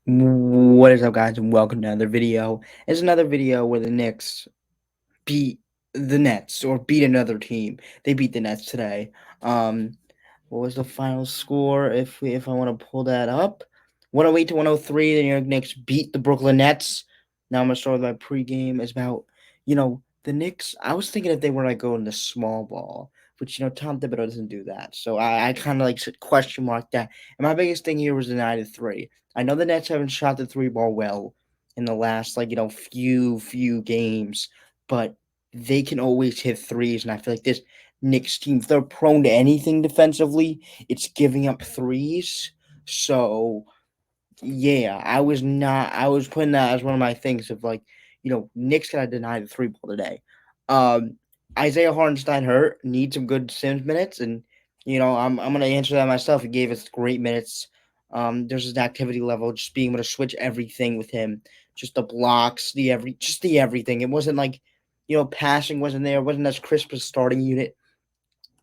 What is up, guys, and welcome to another video. It's another video where the Knicks beat the Nets or beat another team. They beat the Nets today. Um, what was the final score? If I want to pull that up, 108 to 103. The New York Knicks beat the Brooklyn Nets. Now I'm gonna start with my pregame. It's about the Knicks. I was thinking if they were like going to small ball, which Tom Thibodeau doesn't do that. So I kind of like question mark that. And my biggest thing here was the 9-3. I know the Nets haven't shot the three ball well in the last few games, but they can always hit threes, and I feel like this Knicks team, if they're prone to anything defensively, it's giving up threes. So yeah, I was putting that as one of my things of Knicks gotta deny the three ball today. Um Isaiah Hartenstein hurt, needs some good Sims minutes, and I'm gonna answer that myself. He gave us great minutes. There's his activity level, just being able to switch everything with him, just the blocks, the everything. It wasn't like, passing wasn't there, wasn't as crisp as starting unit.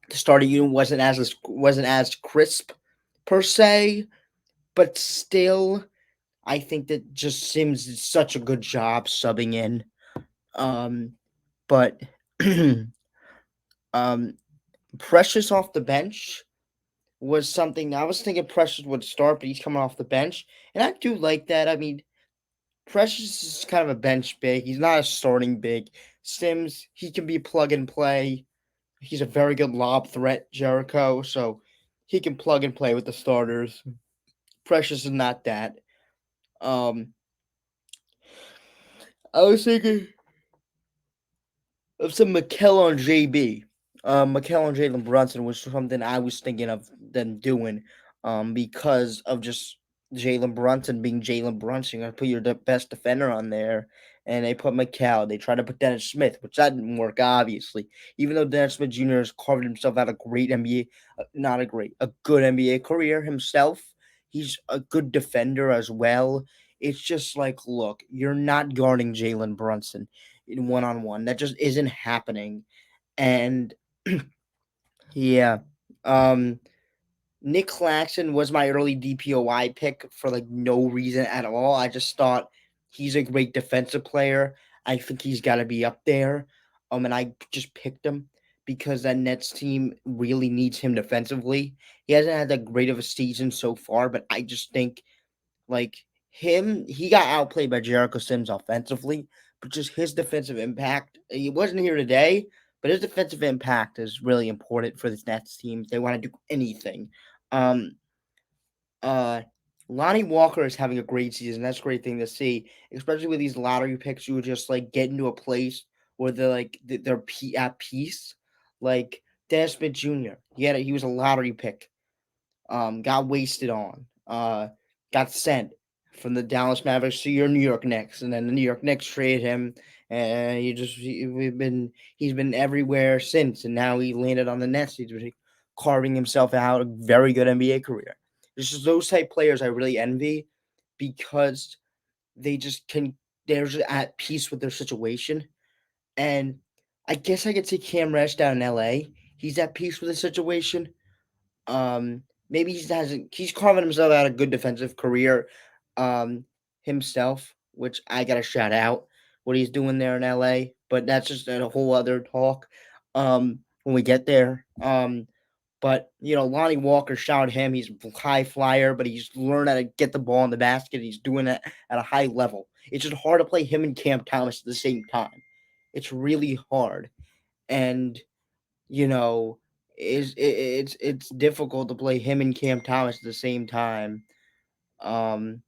The starting unit wasn't as crisp per se, but still, I think that just Sims did such a good job subbing in. Um, but um, Precious off the bench was something I was thinking Precious would start, but he's coming off the bench, and I do like that. I mean, Precious is kind of a bench big. He's not a starting big. Sims, he can be plug and play. He's a very good lob threat, Jericho, so he can plug and play with the starters. Precious is not that. Um, I was thinking of some Mikel on JB. Mikel on Jalen Brunson was something I was thinking of them doing, because of just Jalen Brunson being Jalen Brunson. You gotta put your best defender on there, and they put Mikel. They tried to put Dennis Smith, which that didn't work, obviously. Even though Dennis Smith Jr. has carved himself out a great NBA, not a great, a good NBA career himself. He's a good defender as well. It's just like, look, you're not guarding Jalen Brunson in one on one. That just isn't happening. And yeah, um, Nick Claxton was my early DPOI pick for like no reason at all. I just thought he's a great defensive player. I think he's got to be up there. And I just picked him because that Nets team really needs him defensively. He hasn't had that great of a season so far, but I just think like he got outplayed by Jericho Sims offensively, but just his defensive impact. He wasn't here today, but his defensive impact is really important for this Nets team if they want to do anything. Um, uh, Lonnie Walker is having a great season. That's a great thing to see, especially with these lottery picks. You would just like get into a place where they're at peace. Like Dennis Smith Jr. He was a lottery pick, got wasted on, got sent from the Dallas Mavericks to your New York Knicks, and then the New York Knicks trade him, and he's been everywhere since, and now he landed on the Nets. He's been carving himself out a very good NBA career. It's just those type players I really envy because they just can they're just at peace with their situation. And I guess I could say Cam Reddish down in LA. He's at peace with the situation. Maybe he's carving himself out a good defensive career, um, himself, which I gotta shout out what he's doing there in LA. But that's just a whole other talk. When we get there. But Lonnie Walker, shout him. He's a high flyer, but he's learned how to get the ball in the basket. He's doing it at a high level. It's just hard to play him and Cam Thomas at the same time. It's really hard, and you know, it's difficult to play him and Cam Thomas at the same time. Um,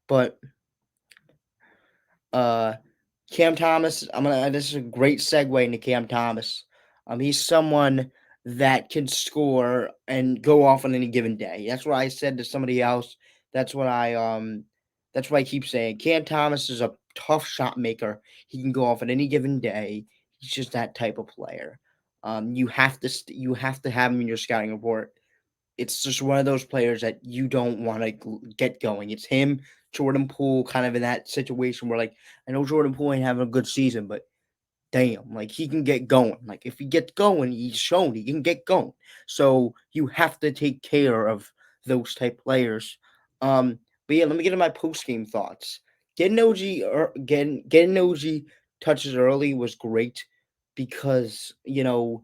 but uh, Cam Thomas, This is a great segue into Cam Thomas. He's someone that can score and go off on any given day. That's what I said to somebody else. That's what I um. That's what I keep saying. Cam Thomas is a tough shot maker. He can go off on any given day. He's just that type of player. You have to have him in your scouting report. It's just one of those players that you don't want to get going. It's him, Jordan Poole, kind of in that situation where, like, I know Jordan Poole ain't having a good season, but damn, like, he can get going. Like, if he gets going, he's shown he can get going. So you have to take care of those type players. But yeah, let me get into my post game thoughts. Getting OG touches early was great because you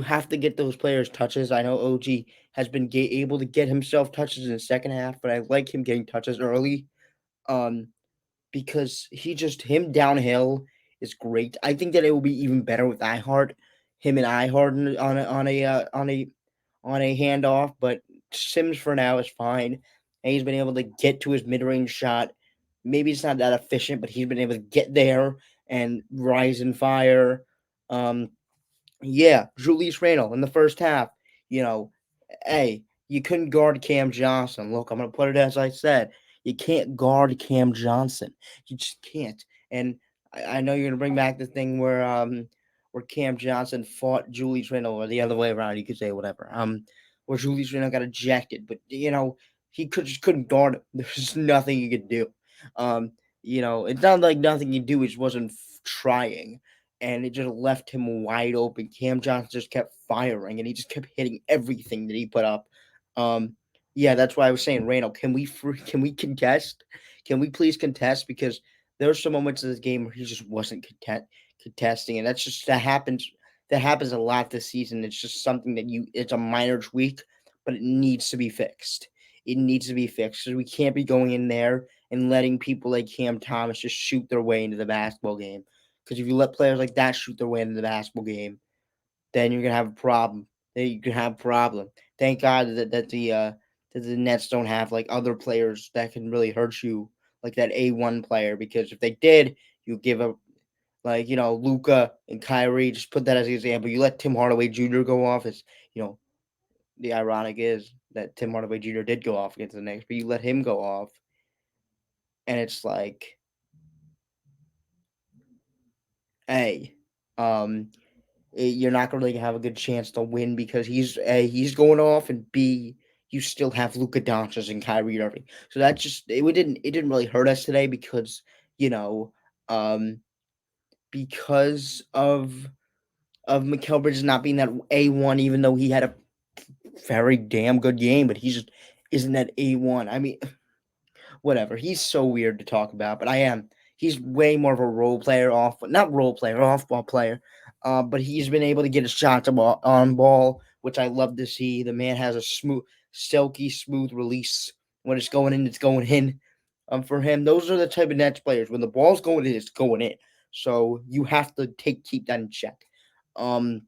have to get those players touches. I know OG has been able to get himself touches in the second half, but I like him getting touches early. Um, because him downhill is great. I think that it will be even better with iHeart, him and iHeart on a handoff. But Sims for now is fine, and he's been able to get to his mid range shot. Maybe it's not that efficient, but he's been able to get there and rise and fire. Um, yeah, Julius Randle in the first half. You know, hey, you couldn't guard Cam Johnson. Look, I'm gonna put it as I said. You can't guard Cam Johnson. You just can't. And I know you're gonna bring back the thing where Cam Johnson fought Julius Randle, or the other way around. You could say whatever. Where Julius Randle got ejected, but he just couldn't guard him. There's nothing he could do. Um, it's not like nothing he could do. He just wasn't trying, and it just left him wide open. Cam Johnson just kept firing, and he just kept hitting everything that he put up. Um, yeah, that's why I was saying, Randall, can we contest? Can we please contest? Because there were some moments of this game where he just wasn't contesting, and that happens. That happens a lot this season. It's just something that it's a minor tweak, but it needs to be fixed. It needs to be fixed. So we can't be going in there and letting people like Cam Thomas just shoot their way into the basketball game. Because if you let players like that shoot their way into the basketball game, then you're gonna have a problem. Then you can have a problem. Thank God that the Nets don't have like other players that can really hurt you, like that A1 player. Because if they did, you give up like Luca and Kyrie. Just put that as an example. You let Tim Hardaway Jr. go off. It's you know the ironic is that Tim Hardaway Jr. did go off against the Knicks, but you let him go off, and it's like, hey, um, you're not going to really have a good chance to win because he's going off, and B, you still have Luka Doncic and Kyrie Irving. So that just it didn't really hurt us today because you know um because of Mikal Bridges not being that A1, even though he had a very damn good game, but he just isn't that A1. I mean, whatever. He's so weird to talk about, but I am. He's way more of a role player, not role player, off ball player. But he's been able to get his shots on ball, which I love to see. The man has a silky smooth release. When it's going in, it's going in. For him, those are the type of Nets players. When the ball's going in, it's going in. So you have to keep that in check. Um,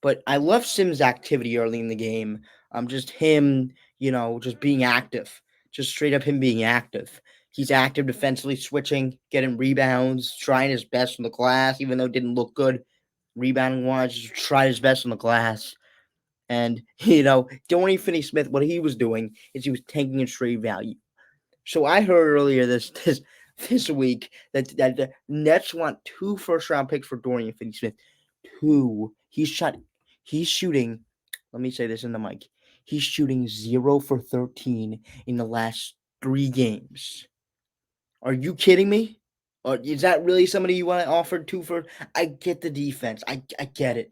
but I love Sims' activity early in the game. Just him, just being active, just straight up him being active. He's active defensively, switching, getting rebounds, trying his best on the glass, even though it didn't look good rebounding wise. Just tried his best on the glass. And Dorian Finney-Smith, what he was doing is he was taking a trade value. So I heard earlier this week that the Nets want 2 first-round picks for Dorian Finney-Smith. 2. He's shooting. Let me say this in the mic. He's shooting 0 for 13 in the last 3 games. Are you kidding me? Or is that really somebody you want to offer 2 for? I get the defense. I get it.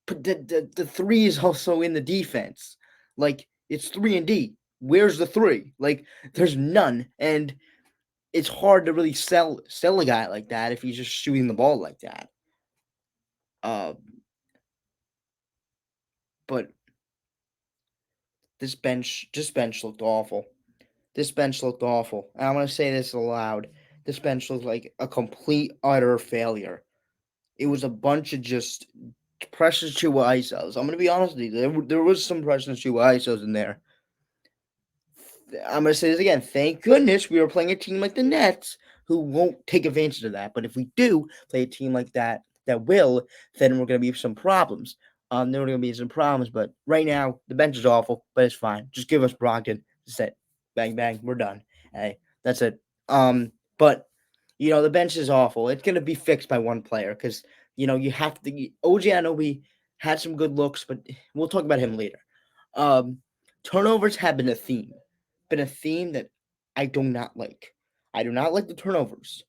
But the 3 is also in the defense. Like, it's 3 and D. Where's the 3? Like, there's none. And it's hard to really sell a guy like that if he's just shooting the ball like that. Uh, but this bench looked awful. This bench looked awful. And I'm gonna say this aloud. This bench looked like a complete utter failure. It was a bunch of just pressures to ISOs. I'm gonna be honest with you. There was some pressures to ISOs in there. I'm going to say this again. Thank goodness we were playing a team like the Nets who won't take advantage of that. But if we do play a team like that will, then we're going to be some problems. There are going to be some problems. But right now, the bench is awful, but it's fine. Just give us Brogdon. That's it. Bang, bang. We're done. Hey, that's it. But, the bench is awful. It's going to be fixed by one player because, you have to. OG Anunoby had some good looks, but we'll talk about him later. Turnovers have been a theme that I do not like. I do not like the turnovers.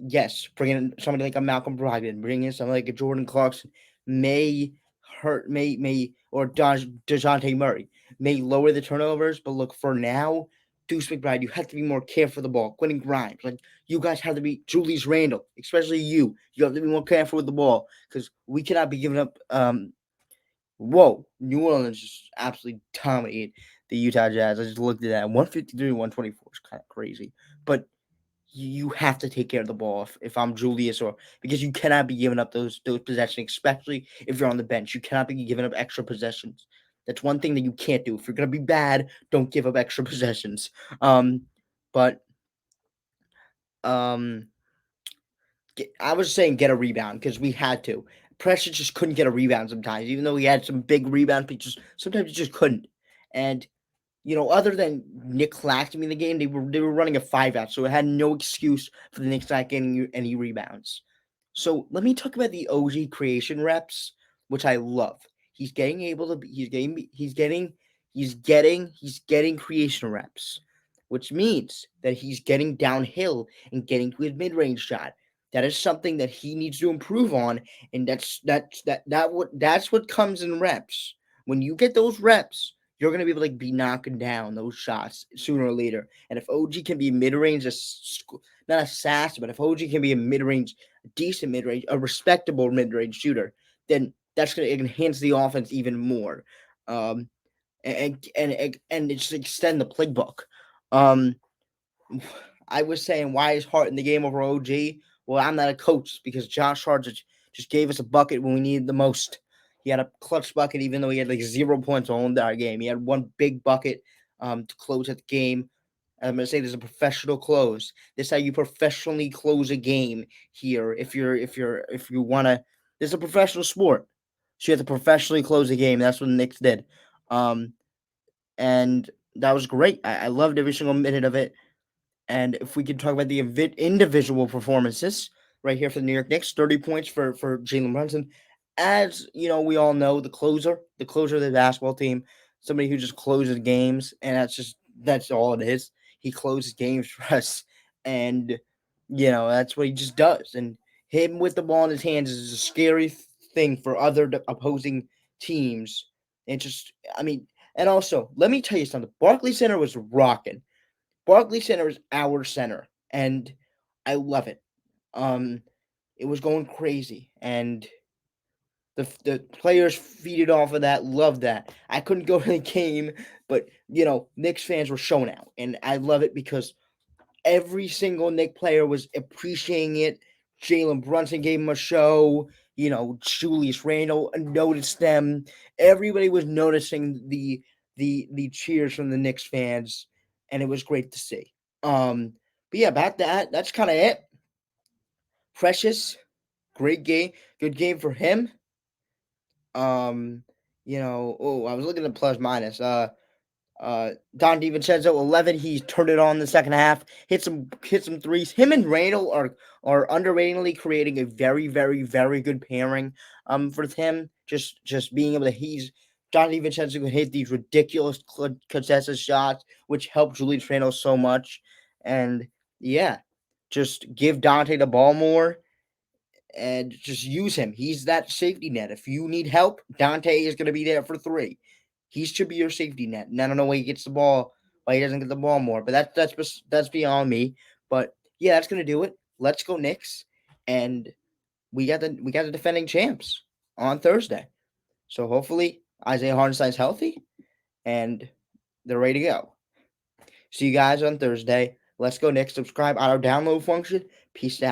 Yes, bringing in somebody like a Malcolm Brogdon, bringing in somebody like a Jordan Clarkson may hurt, or DeJounte Murray may lower the turnovers, but look, for now, Deuce McBride, you have to be more careful with the ball. Quentin Grimes, like you guys have to be Julius Randle, especially you. You have to be more careful with the ball because we cannot be giving up. Whoa, New Orleans just absolutely dominated the Utah Jazz. I just looked at that 153 124 is kind of crazy, but you have to take care of the ball if I'm Julius or because you cannot be giving up those possessions, especially if you're on the bench. You cannot be giving up extra possessions. That's one thing that you can't do. If you're gonna be bad, don't give up extra possessions. But um, I was saying get a rebound because we had to. Precious just couldn't get a rebound sometimes, even though he had some big rebounds, but sometimes he just couldn't. And other than Nick Claxton in the game, they were running a 5-out, so it had no excuse for the Knicks not getting any rebounds. So let me talk about the OG creation reps, which I love. He's getting able to. He's getting creation reps, which means that he's getting downhill and getting to his mid range shot. That is something that he needs to improve on, and that's what comes in reps. When you get those reps, you're gonna be able to be knocking down those shots sooner or later. And if OG can be mid range, not assassin, but if OG can be a mid range, a decent mid range, a respectable mid range shooter, then that's gonna enhance the offense even more. Um, and just extend the playbook. Um, I was saying why is Hart in the game over OG? Well, I'm not a coach because Josh Hart just gave us a bucket when we needed the most. He had a clutch bucket even though he had like 0 points all in our game. He had one big bucket to close at the game. I'm gonna say there's a professional close. This is how you professionally close a game here. If you wanna, this is a professional sport, so you have to professionally close a game. That's what the Knicks did, um, and that was great. I loved every single minute of it. And if we could talk about the individual performances right here for the New York Knicks, 30 points for Jalen Brunson. As we all know, the closer of the basketball team, somebody who just closes games, and that's all it is. He closes games for us, and that's what he just does. And him with the ball in his hands is a scary thing for other opposing teams. And I mean, and also, let me tell you something. Barclays Center was rocking. Barclays Center is our center, and I love it. Um, it was going crazy, and the players feeded off of that. Loved that. I couldn't go to the game, but Knicks fans were showing out, and I love it because every single Knick player was appreciating it. Jalen Brunson gave him a show. Julius Randle noticed them. Everybody was noticing the cheers from the Knicks fans, and it was great to see. But yeah, about that, that's kind of it. Precious, great game, good game for him. Um, I was looking at the plus minus. Don DiVincenzo 11. He turned it on the second half. Hit some threes. Him and Randall are underratedly creating a very very very good pairing. For him, just being able to Don DiVincenzo can hit these ridiculous contested shots, which help Julius Randle so much. And yeah, just give Dante the ball more and just use him. He's that safety net. If you need help, Dante is going to be there for three. He should be your safety net. And I don't know why he gets the ball, why he doesn't get the ball more, but that's beyond me. But yeah, that's going to do it. Let's go Knicks, and we got the defending champs on Thursday. So hopefully Isaiah Hartenstein's healthy and they're ready to go. See you guys on Thursday. Let's go Knicks. Subscribe on our download function. Peace out.